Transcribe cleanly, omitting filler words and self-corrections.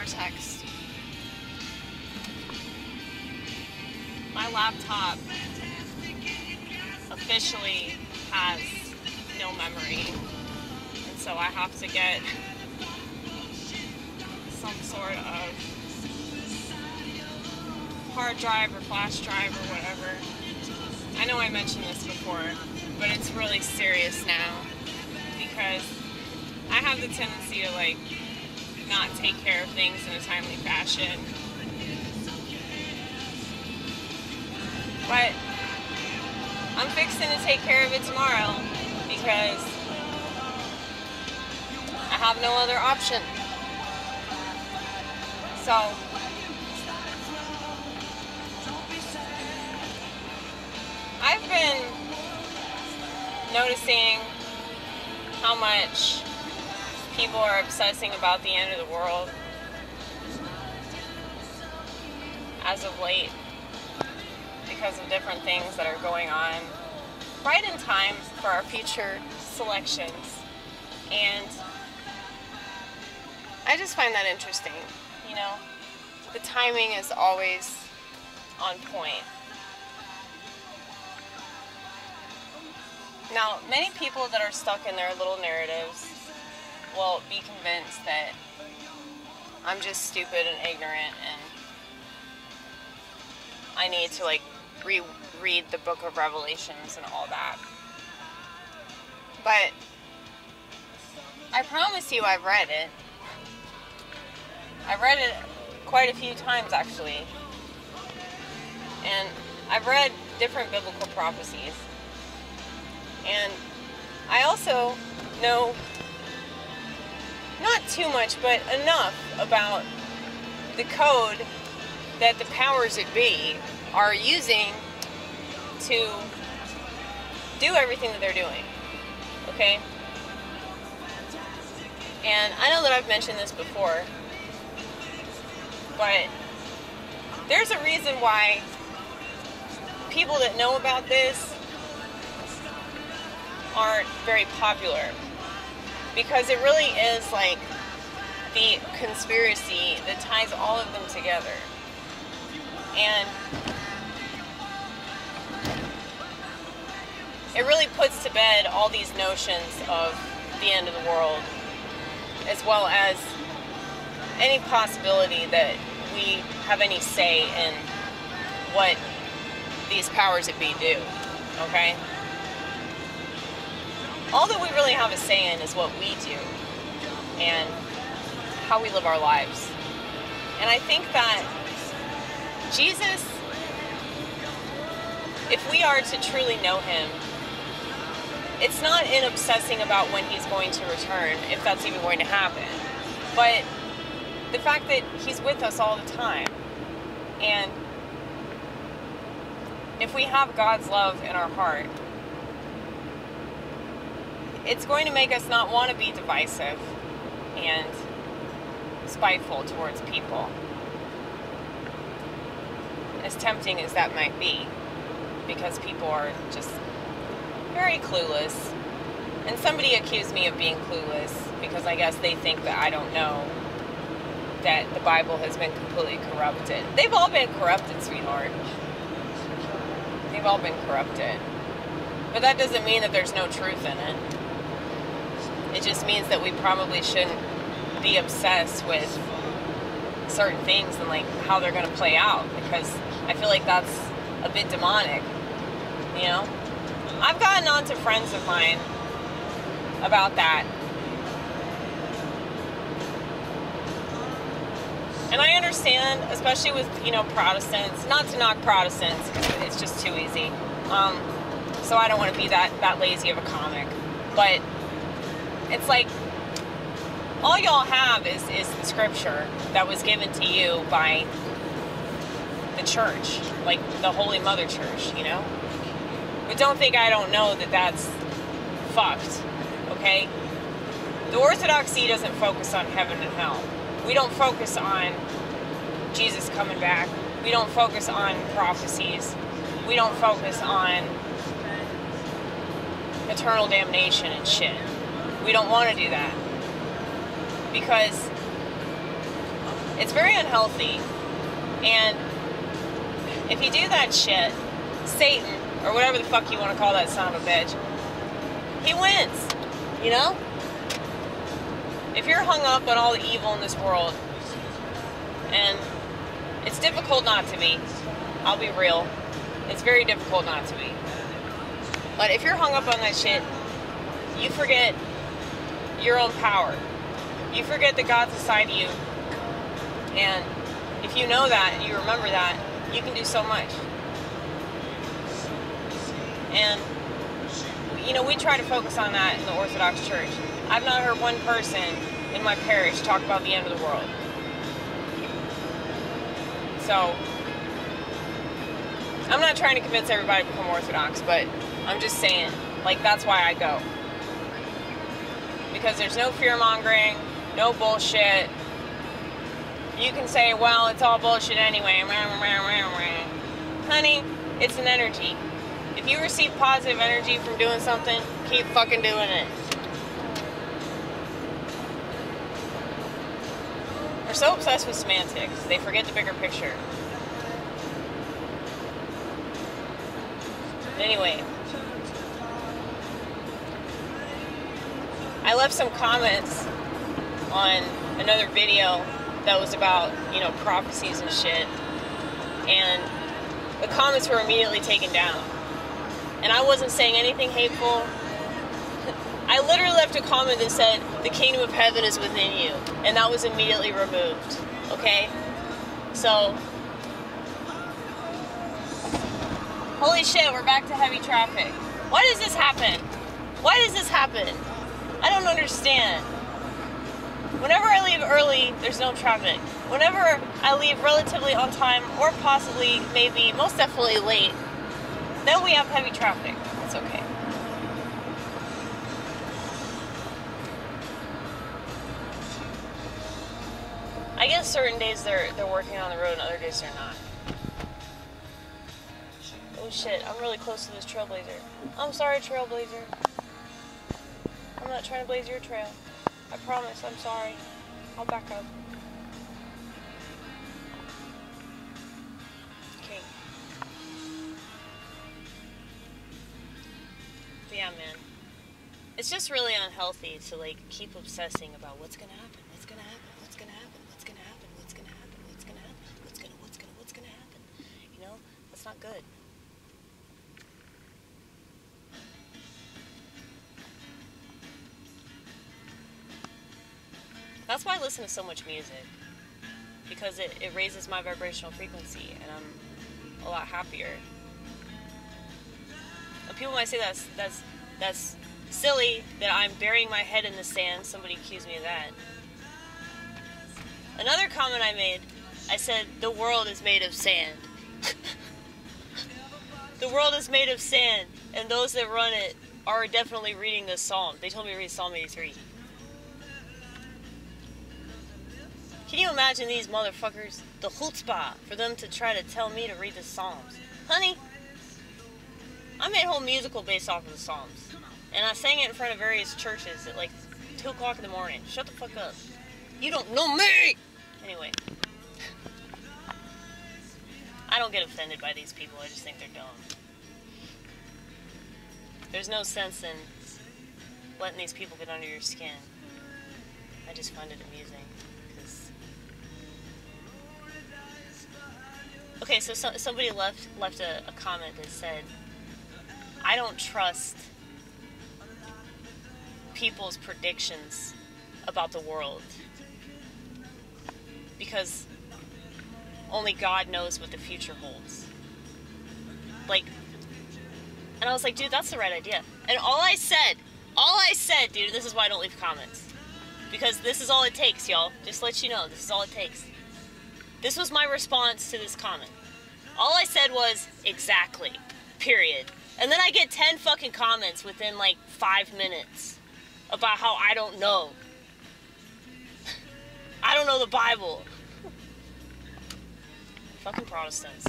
text. My laptop officially has no memory, and so I have to get some sort of hard drive or flash drive or whatever. I know I mentioned this before, but it's really serious now because I have the tendency to like not take care of things in a timely fashion. But I'm fixing to take care of it tomorrow because I have no other option. So I've been noticing how much people are obsessing about the end of the world as of late because of different things that are going on right in time for our future selections. And I just find that interesting, you know? The timing is always on point. Now, many people that are stuck in their little narratives will be convinced that I'm just stupid and ignorant and I need to like reread the book of Revelations and all that. But I promise you I've read it. I've read it quite a few times actually. And I've read different biblical prophecies. And I also know not too much, but enough about the code that the powers that be are using to do everything that they're doing. Okay? And I know that I've mentioned this before, but there's a reason why people that know about this aren't very popular, because it really is like the conspiracy that ties all of them together. And it really puts to bed all these notions of the end of the world, as well as any possibility that we have any say in what these powers that be do, okay? All that we really have a say in is what we do and how we live our lives. And I think that Jesus, if we are to truly know him, it's not in obsessing about when he's going to return, if that's even going to happen, but the fact that he's with us all the time. And if we have God's love in our heart, it's going to make us not want to be divisive and spiteful towards people, as tempting as that might be, because people are just very clueless. And somebody accused me of being clueless because I guess they think that I don't know that the Bible has been completely corrupted. They've all been corrupted, sweetheart. They've all been corrupted. But that doesn't mean that there's no truth in it. It just means that we probably shouldn't be obsessed with certain things and like how they're going to play out, because I feel like that's a bit demonic, you know? I've gotten on to friends of mine about that. And I understand, especially with, you know, Protestants, not to knock Protestants, because it's just too easy. So I don't want to be that lazy of a comic. But it's like, all y'all have is the scripture that was given to you by the church, like the Holy Mother Church, you know? But don't think I don't know that that's fucked, okay? The Orthodoxy doesn't focus on heaven and hell. We don't focus on Jesus coming back. We don't focus on prophecies. We don't focus on eternal damnation and shit. We don't want to do that. Because It's very unhealthy. And if you do that shit, Satan, or whatever the fuck you want to call that son of a bitch, he wins, you know? If you're hung up on all the evil in this world, and it's difficult not to be, I'll be real, it's very difficult not to be. But if you're hung up on that shit, you forget your own power. You forget that God's inside you. And if you know that, and you remember that, you can do so much. And, you know, we try to focus on that in the Orthodox Church. I've not heard one person in my parish talk about the end of the world. So, I'm not trying to convince everybody to become Orthodox, but I'm just saying, like, that's why I go. Because there's no fear-mongering, no bullshit. You can say, well, it's all bullshit anyway. Honey, it's an energy. If you receive positive energy from doing something, keep fucking doing it. They're so obsessed with semantics, they forget the bigger picture. Anyway, I left some comments on another video that was about, you know, prophecies and shit, and the comments were immediately taken down. And I wasn't saying anything hateful. I literally left a comment that said, the kingdom of heaven is within you. And that was immediately removed. Okay? So, holy shit, we're back to heavy traffic. Why does this happen? Why does this happen? I don't understand. Whenever I leave early, there's no traffic. Whenever I leave relatively on time, or possibly, maybe, most definitely late, then we have heavy traffic. It's okay. I guess certain days they're working on the road and other days they're not. Oh shit, I'm really close to this trailblazer. I'm sorry, trailblazer. I'm not trying to blaze your trail. I promise, I'm sorry. I'll back up. Okay. But yeah, man. It's just really unhealthy to, like, keep obsessing about what's gonna happen, what's gonna happen, what's gonna happen, what's gonna happen, what's gonna happen, what's gonna happen, what's gonna happen. You know? That's not good. That's why I listen to so much music, because it raises my vibrational frequency, and I'm a lot happier. And people might say that's silly, that I'm burying my head in the sand. Somebody accused me of that. Another comment I made, I said, the world is made of sand. The world is made of sand, and those that run it are definitely reading this psalm. They told me to read Psalm 83. Can you imagine these motherfuckers? The chutzpah for them to try to tell me to read the Psalms. Honey, I made a whole musical based off of the Psalms. And I sang it in front of various churches at like 2 o'clock in the morning. Shut the fuck up. You don't know me! Anyway. I don't get offended by these people. I just think they're dumb. There's no sense in letting these people get under your skin. I just find it amusing. Okay, so somebody left a comment that said, I don't trust people's predictions about the world because only God knows what the future holds. Like, and I was like, dude, that's the right idea. And all I said, dude, this is why I don't leave comments. Because this is all it takes, y'all. Just to let you know, this is all it takes. This was my response to this comment. All I said was, exactly, period. And then I get 10 fucking comments within like 5 minutes about how I don't know. I don't know the Bible. Fucking Protestants.